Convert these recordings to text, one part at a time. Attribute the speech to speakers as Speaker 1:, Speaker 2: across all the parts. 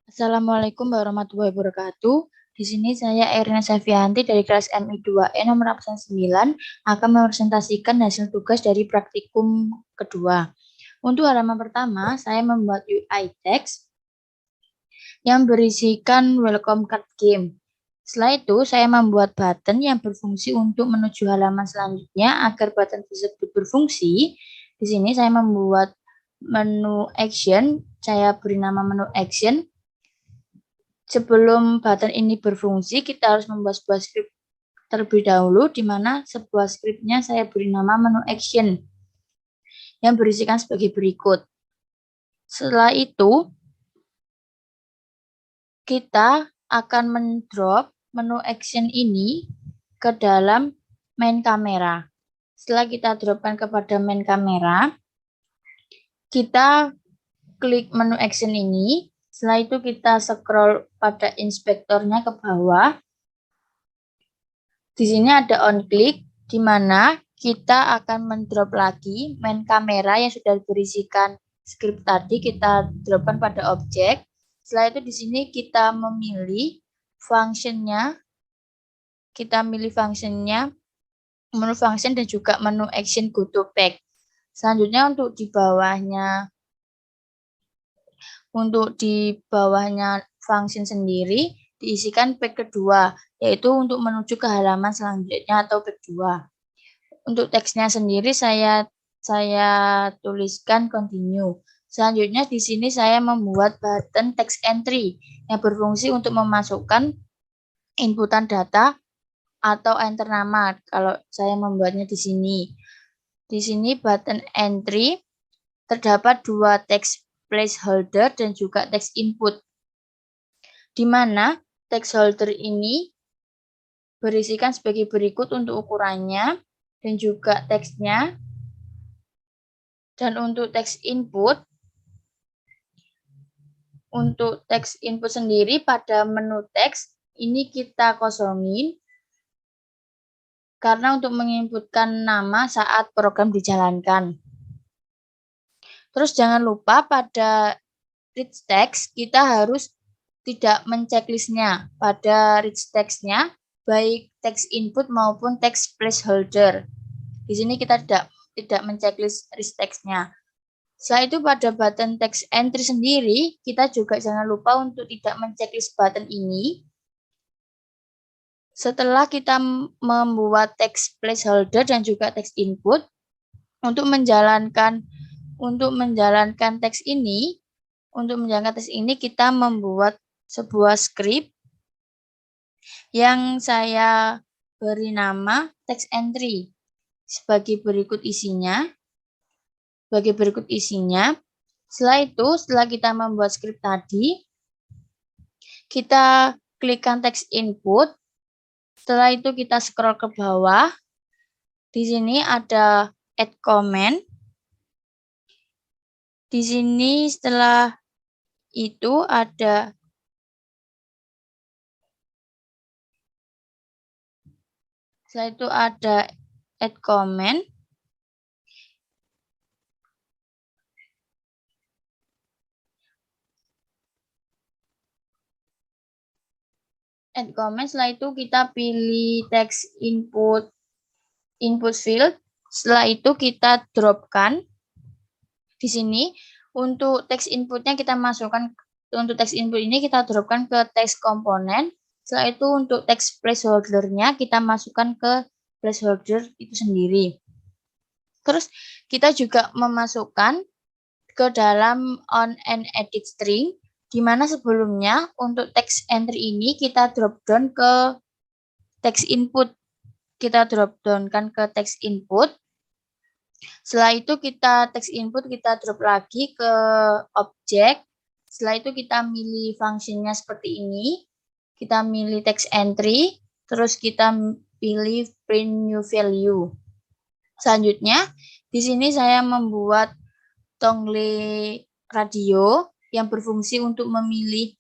Speaker 1: Assalamualaikum warahmatullahi wabarakatuh. Di sini saya Erina Safianti dari kelas MI 2E nomor absen 9 akan mepresentasikan hasil tugas dari praktikum kedua. Untuk halaman pertama, saya membuat UI text yang berisikan welcome card game. Setelah itu, saya membuat button yang berfungsi untuk menuju halaman selanjutnya. Agar button tersebut berfungsi, di sini saya membuat menu action. Saya beri nama menu action. Sebelum button ini berfungsi, kita harus membuat sebuah script terlebih dahulu, di mana sebuah scriptnya saya beri nama menu action yang berisikan sebagai berikut. Setelah itu, kita akan mendrop menu action ini ke dalam main kamera. Setelah kita dropkan kepada main kamera, kita klik menu action ini. Setelah itu kita scroll pada inspektornya ke bawah. Di sini ada on click, di mana kita akan mendrop lagi main kamera yang sudah berisikan script tadi, kita dropkan pada objek. Setelah itu di sini kita memilih functionnya, menu function dan juga menu action go to back. Selanjutnya untuk di bawahnya function sendiri diisikan pack kedua, yaitu untuk menuju ke halaman selanjutnya atau pack 2. Untuk teksnya sendiri saya tuliskan continue. Selanjutnya di sini saya membuat button text entry yang berfungsi untuk memasukkan inputan data atau enter nama. Kalau saya membuatnya di sini. Di sini button entry terdapat dua text placeholder dan juga text input. Di mana text holder ini berisikan sebagai berikut untuk ukurannya dan juga teksnya. Dan untuk teks input sendiri pada menu teks ini kita kosongin karena untuk menginputkan nama saat program dijalankan. Terus jangan lupa pada rich text kita harus tidak menceklisnya. Pada rich text-nya baik teks input maupun teks placeholder. Di sini kita tidak menceklis rich text-nya. Setelah itu pada button text entry sendiri, kita juga jangan lupa untuk tidak menceklis button ini. Setelah kita membuat text placeholder dan juga text input, untuk menjalankan teks ini, kita membuat sebuah script yang saya beri nama text entry sebagai berikut isinya. Setelah kita membuat script tadi, kita klikkan text input. Setelah itu kita scroll ke bawah. Di sini ada add comment. Di sini setelah itu ada add comment. Setelah itu kita pilih text input field. Setelah itu kita dropkan. Di sini untuk text inputnya kita masukkan, untuk text input ini kita dropkan ke text komponen. Setelah itu untuk text placeholder-nya kita masukkan ke placeholder itu sendiri. Terus kita juga memasukkan ke dalam on and edit string, di mana sebelumnya untuk text entry ini kita drop down ke text input. Kita drop down-kan ke text input. Setelah itu text input kita drop lagi ke objek. Setelah itu kita milih fungsinya seperti ini. Kita milih text entry, terus kita pilih print new value. Selanjutnya, di sini saya membuat toggle radio yang berfungsi untuk memilih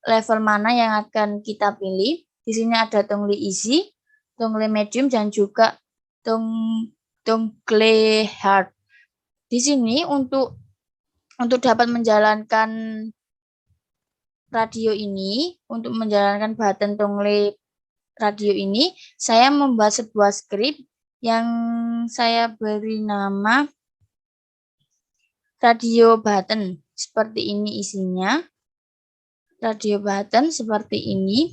Speaker 1: level mana yang akan kita pilih. Di sini ada toggle easy, toggle medium, dan juga toggle hard. Di sini untuk dapat menjalankan radio ini, untuk menjalankan button toggle radio ini, saya membuat sebuah script yang saya beri nama radio button. Seperti ini isinya. Radio button seperti ini.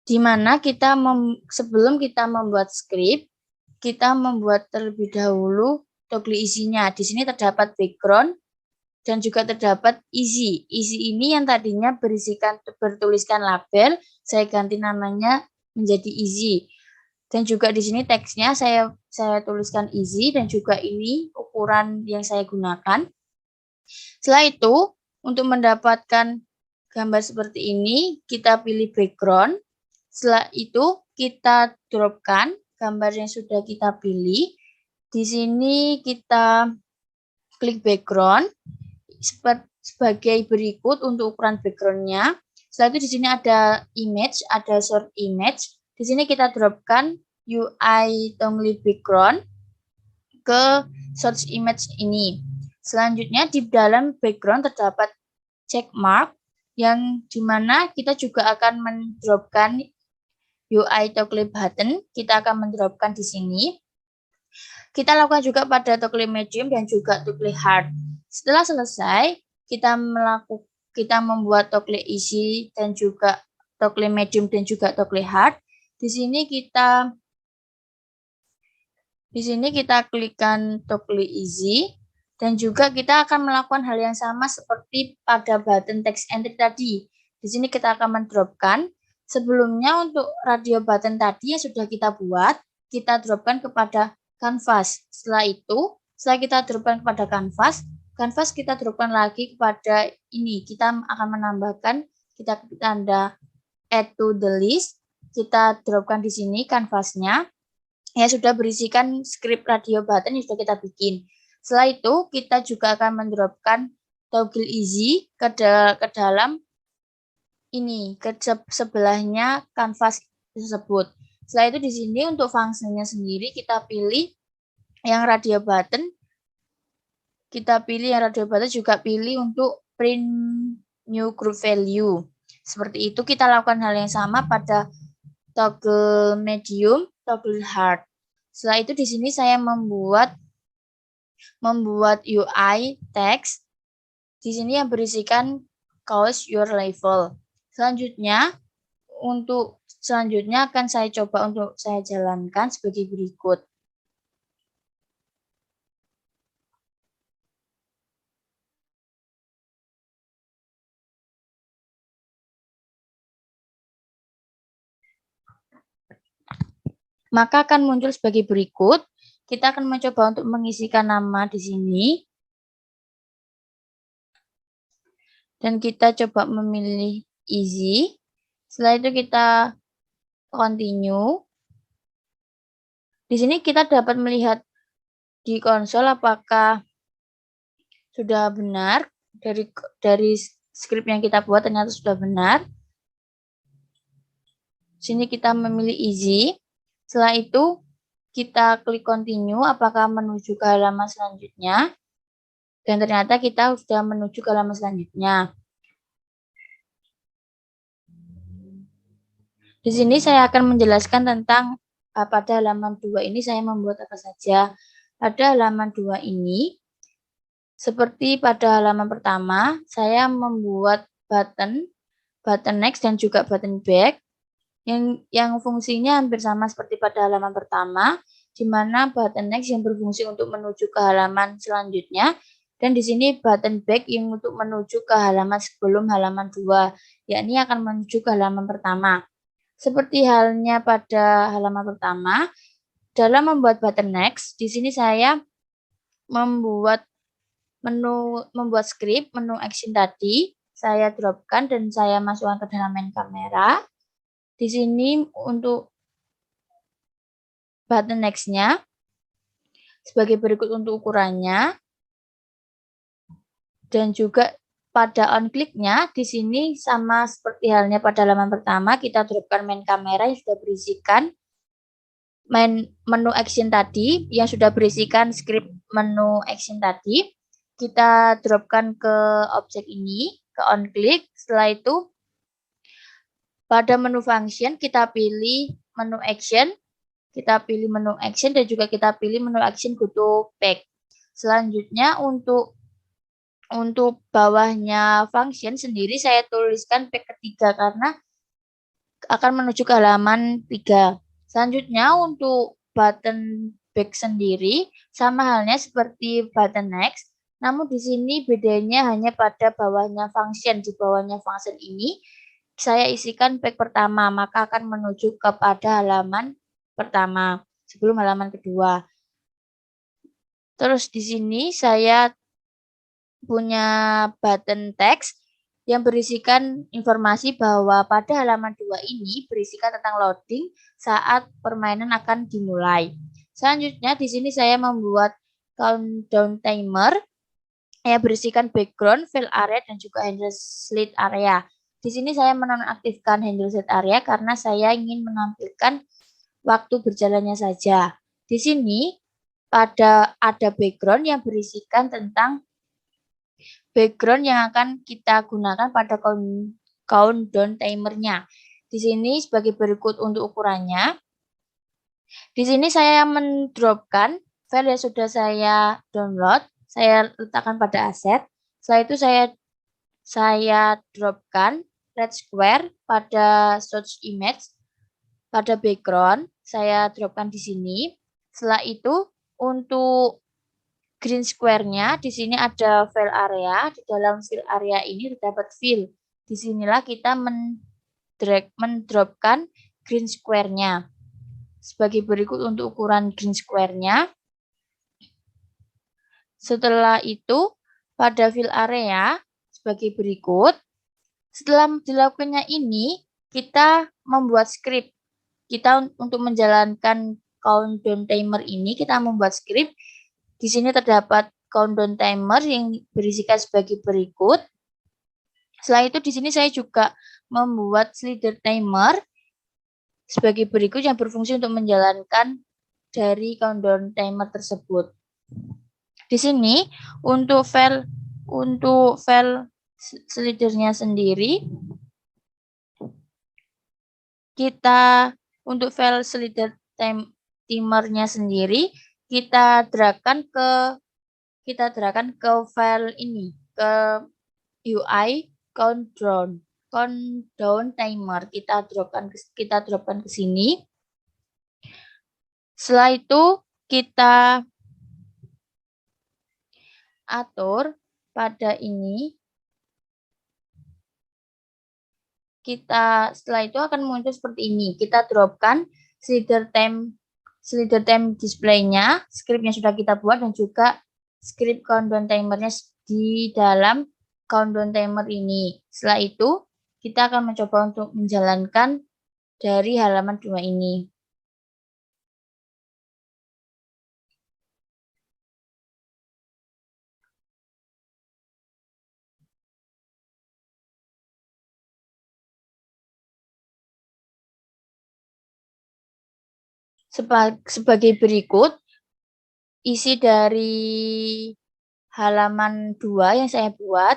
Speaker 1: Di mana kita sebelum kita membuat script, kita membuat terlebih dahulu toggle isinya. Di sini terdapat background dan juga terdapat easy. Easy ini yang tadinya bertuliskan label, saya ganti namanya menjadi easy. Dan juga di sini teksnya saya tuliskan easy dan juga ini ukuran yang saya gunakan. Setelah itu, untuk mendapatkan gambar seperti ini, kita pilih background. Setelah itu, kita dropkan gambar yang sudah kita pilih. Di sini kita klik background sebagai berikut untuk ukuran backgroundnya. Setelah itu di sini ada image, ada short image. Di sini kita dropkan UI toggle background ke source image ini. Selanjutnya di dalam background terdapat check mark yang dimana kita juga akan mendropkan UI toggle button. Kita akan mendropkan di sini. Kita lakukan juga pada toggle medium dan juga toggle hard. Setelah selesai, kita membuat toggle easy dan juga toggle medium dan juga toggle hard. Di sini kita klikkan toggle easy dan juga kita akan melakukan hal yang sama seperti pada button text entry tadi. Di sini kita akan mendropkan. Sebelumnya untuk radio button tadi yang sudah kita buat, kita dropkan kepada canvas. Setelah kita dropkan kepada canvas kita dropkan lagi kepada ini. Kita akan menambahkan, kita klik tanda add to the list. Kita dropkan di sini canvasnya yang sudah berisikan script radio button yang sudah kita bikin. Setelah itu, kita juga akan mendropkan toggle easy ke dalam ini, ke sebelahnya kanvas tersebut. Setelah itu di sini untuk fungsinya sendiri kita pilih yang radio button. Juga pilih untuk print new group value. Seperti itu kita lakukan hal yang sama pada toggle medium, toggle hard. Setelah itu di sini saya membuat UI text. Di sini yang berisikan choose your level. Selanjutnya akan saya coba untuk saya jalankan sebagai berikut. Maka akan muncul sebagai berikut. Kita akan mencoba untuk mengisikan nama di sini. Dan kita coba memilih easy. Setelah itu kita continue. Di sini kita dapat melihat di konsol apakah sudah benar dari script yang kita buat ternyata sudah benar. Di sini kita memilih easy. Setelah itu kita klik continue apakah menuju ke halaman selanjutnya. Dan ternyata kita sudah menuju ke halaman selanjutnya. Di sini saya akan menjelaskan tentang pada halaman 2 ini saya membuat apa saja. Pada halaman 2 ini, seperti pada halaman pertama, saya membuat button next dan juga button back yang fungsinya hampir sama seperti pada halaman pertama, di mana button next yang berfungsi untuk menuju ke halaman selanjutnya, dan di sini button back yang untuk menuju ke halaman sebelum halaman 2, yakni akan menuju ke halaman pertama. Seperti halnya pada halaman pertama, dalam membuat button next, di sini saya membuat script menu action tadi, saya dropkan dan saya masukkan ke dalam main kamera. Di sini untuk button next-nya sebagai berikut untuk ukurannya. Dan juga pada on click-nya di sini sama seperti halnya pada halaman pertama, kita dropkan main kamera yang sudah berisikan menu action tadi, yang sudah berisikan script menu action tadi. Kita dropkan ke objek ini. ke on click. Setelah itu pada menu function kita pilih menu action. Kita pilih menu action dan juga kita pilih menu action go to back. Selanjutnya untuk bawahnya function sendiri saya tuliskan back ketiga karena akan menuju ke halaman 3. Selanjutnya untuk button back sendiri sama halnya seperti button next, namun di sini bedanya hanya pada bawahnya function. Di bawahnya function ini saya isikan back pertama, maka akan menuju kepada halaman pertama sebelum halaman kedua. Terus di sini saya punya button text yang berisikan informasi bahwa pada halaman 2 ini berisikan tentang loading saat permainan akan dimulai. Selanjutnya di sini saya membuat countdown timer yang berisikan background, fill area, dan juga handle slide area. Di sini saya menonaktifkan handle slide area karena saya ingin menampilkan waktu berjalannya saja. Di sini ada background yang berisikan tentang background yang akan kita gunakan pada countdown timernya. Di sini sebagai berikut untuk ukurannya. Di sini saya mendropkan file yang sudah saya download, saya letakkan pada aset. Setelah itu saya dropkan red square pada source image, pada background, saya dropkan di sini. Setelah itu untuk green square-nya di sini ada file area. Di dalam file area ini terdapat fill. Disinilah kita mendropkan green square-nya. Sebagai berikut untuk ukuran green square-nya. Setelah itu pada fill area sebagai berikut. Setelah dilakukannya ini, kita membuat script. Kita untuk menjalankan countdown timer ini, kita membuat script. Di sini terdapat countdown timer yang berisikan sebagai berikut. Setelah itu di sini saya juga membuat slider timer sebagai berikut yang berfungsi untuk menjalankan dari countdown timer tersebut. Di sini untuk file slidernya sendiri kita untuk file slider timernya sendiri kita dragkan ke file ini, ke UI countdown timer. Kita dropkan ke sini. Setelah itu kita atur pada ini. Setelah itu akan muncul seperti ini. Kita dropkan slider time display-nya, script yang sudah kita buat, dan juga script countdown timernya di dalam countdown timer ini. Setelah itu, kita akan mencoba untuk menjalankan dari halaman 2 ini. Sebagai berikut, isi dari halaman 2 yang saya buat.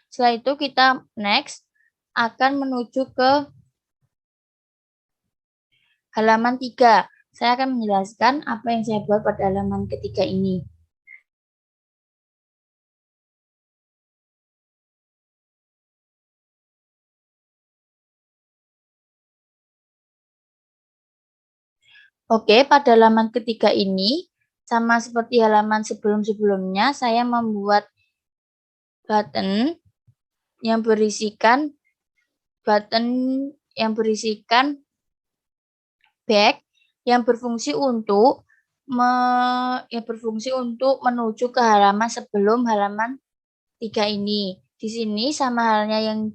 Speaker 1: Setelah itu kita next akan menuju ke halaman 3. Saya akan menjelaskan apa yang saya buat pada halaman ketiga ini. Oke, pada halaman ketiga ini, sama seperti halaman sebelum-sebelumnya, saya membuat button yang berisikan back yang berfungsi untuk menuju ke halaman sebelum halaman 3 ini. Di sini sama halnya yang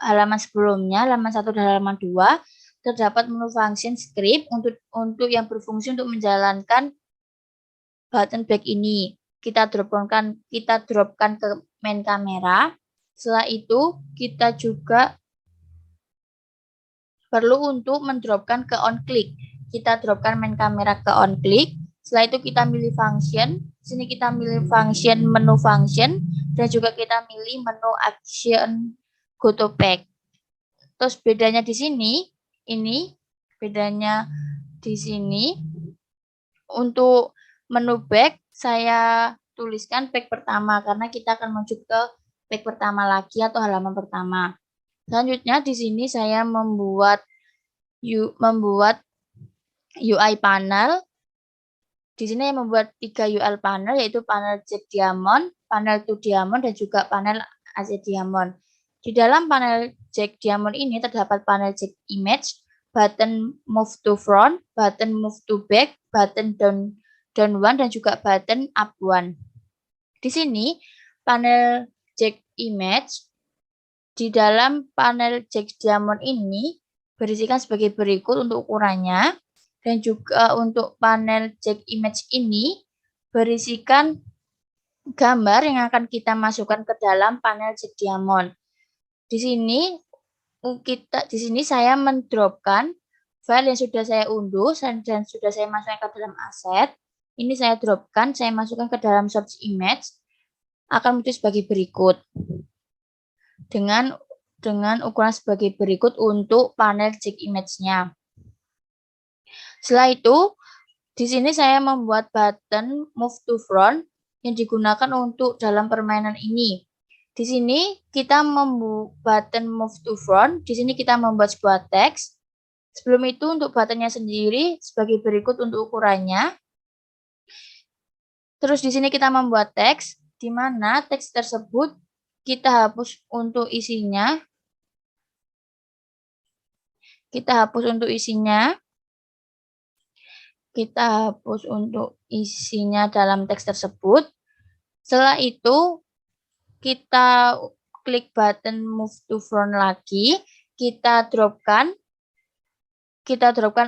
Speaker 1: halaman sebelumnya, halaman 1 dan halaman 2, terdapat menu function script untuk yang berfungsi untuk menjalankan button back ini. Kita dropkan ke main kamera. Setelah itu kita juga perlu untuk mendropkan ke on click. Kita dropkan main kamera ke on click. Setelah itu kita pilih function Di sini kita milih function, menu function, dan juga kita milih menu action go to back. Terus bedanya di sini, ini bedanya di sini untuk menu back saya tuliskan back pertama karena kita akan menuju ke back pertama lagi atau halaman pertama. Selanjutnya di sini saya membuat UI panel. Di sini yang membuat 3 UI panel yaitu panel Jack Diamond, panel To Diamond, dan juga panel AC Diamond. Di dalam panel Jack Diamond ini terdapat panel Jack Image, button Move to Front, button Move to Back, button Down One, dan juga button Up One. Di sini panel Jack Image di dalam panel Jack Diamond ini berisikan sebagai berikut untuk ukurannya. Dan juga untuk panel Jack Image ini berisikan gambar yang akan kita masukkan ke dalam panel Jack Diamond. Di sini saya mendropkan file yang sudah saya unduh dan sudah saya masukkan ke dalam aset. Ini saya dropkan, saya masukkan ke dalam search image, akan muncul sebagai berikut. Dengan ukuran sebagai berikut untuk panel Jack Image-nya. Setelah itu, di sini saya membuat button Move to Front yang digunakan untuk dalam permainan ini. Di sini kita membuat button Move to Front. Di sini kita membuat sebuah teks. Sebelum itu untuk buttonnya sendiri sebagai berikut untuk ukurannya. Terus di sini kita membuat teks, di mana teks tersebut kita hapus untuk isinya. Kita hapus untuk isinya dalam teks tersebut. Setelah itu, kita klik button Move to Front lagi. Kita dropkan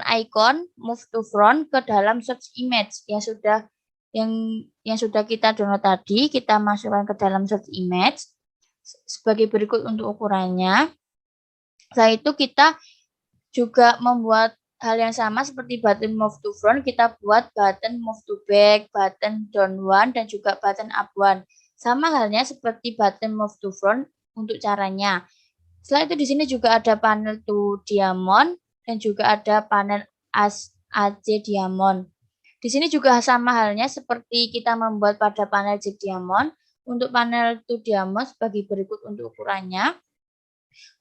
Speaker 1: icon Move to Front ke dalam search image yang sudah kita download tadi. Kita masukkan ke dalam search image sebagai berikut untuk ukurannya. Setelah itu kita juga membuat hal yang sama seperti button Move to Front, kita buat button Move to Back, button Down One, dan juga button Up One. Sama halnya seperti button Move to Front untuk caranya. Setelah itu di sini juga ada panel To Diamond dan juga ada panel AC Diamond. Di sini juga sama halnya seperti kita membuat pada panel Jack Diamond. Untuk panel To Diamond sebagai berikut untuk ukurannya.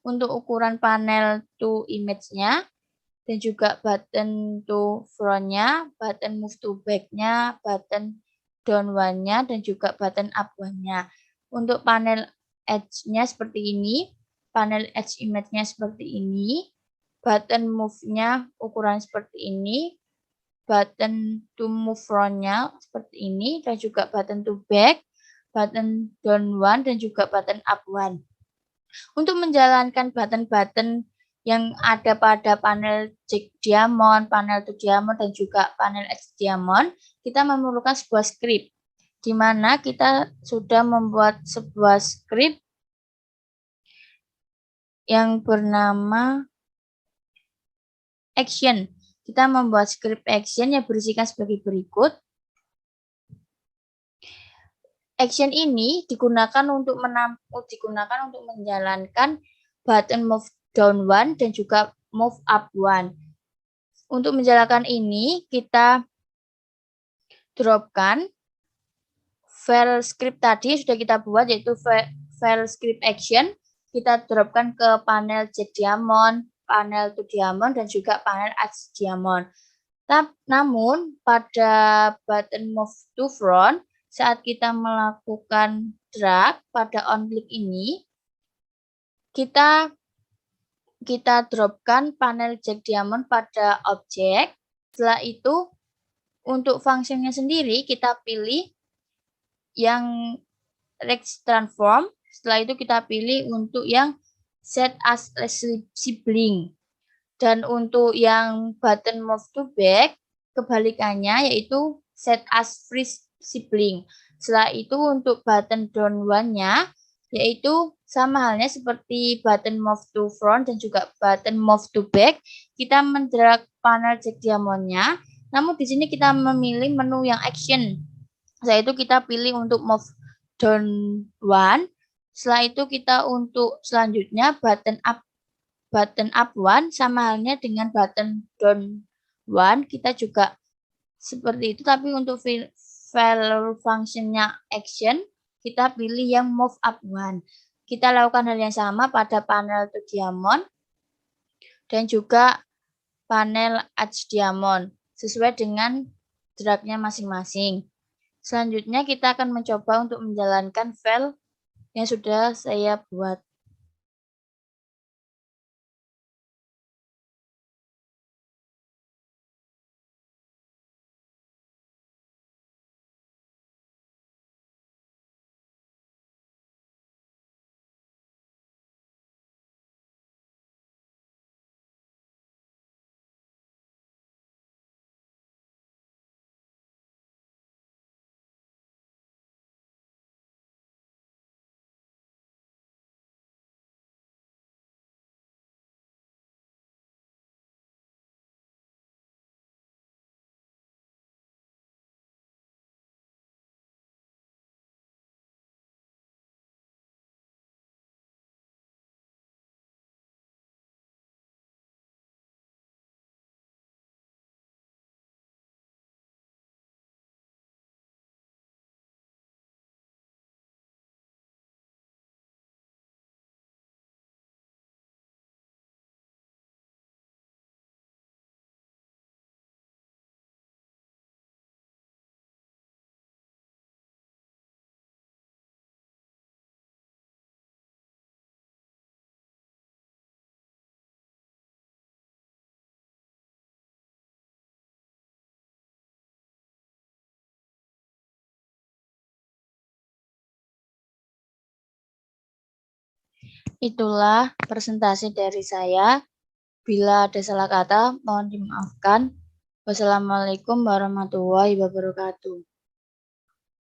Speaker 1: Untuk ukuran panel To Image-nya, dan juga button To Front-nya, button Move to Back-nya, button Down One-nya, dan juga button Up One-nya. Untuk panel Edge-nya seperti ini, panel Edge Image-nya seperti ini, button Move-nya ukuran seperti ini, button To Move Front-nya seperti ini, dan juga button To Back, button Down One, dan juga button Up One. Untuk menjalankan button-button yang ada pada panel Jack Diamond, panel To Diamond, dan juga panel Edge Diamond, kita memerlukan sebuah script, di mana kita sudah membuat sebuah script yang bernama action. Kita membuat script action yang berisikan sebagai berikut. Action ini digunakan untuk menjalankan button Move Down One dan juga Move Up One. Untuk menjalankan ini, kita dropkan file script tadi sudah kita buat, yaitu file script action. Kita dropkan ke panel Jack Diamond, panel To Diamond, dan juga panel Edge Diamond. Namun, pada button Move to Front, saat kita melakukan drag pada on click ini, kita dropkan panel Jack Diamond pada objek. Setelah itu, untuk fungsinya sendiri, kita pilih yang Rex Transform. Setelah itu kita pilih untuk yang Set as Sibling. Dan untuk yang button Move to Back, kebalikannya yaitu Set as Free Sibling. Setelah itu untuk button Down One-nya, yaitu sama halnya seperti button Move to Front dan juga button Move to Back, kita mendrag panel Jack Diamond-nya. Namun di sini kita memilih menu yang action. Setelah itu kita pilih untuk move down one. Setelah itu kita untuk selanjutnya button up one sama halnya dengan button down one, kita juga seperti itu, tapi untuk file functionnya action kita pilih yang move up one. Kita lakukan hal yang sama pada panel to diamond dan juga panel edge diamond sesuai dengan drag-nya masing-masing. Selanjutnya kita akan mencoba untuk menjalankan file yang sudah saya buat. Itulah presentasi dari saya. Bila ada salah kata, mohon dimaafkan. Wassalamualaikum warahmatullahi wabarakatuh.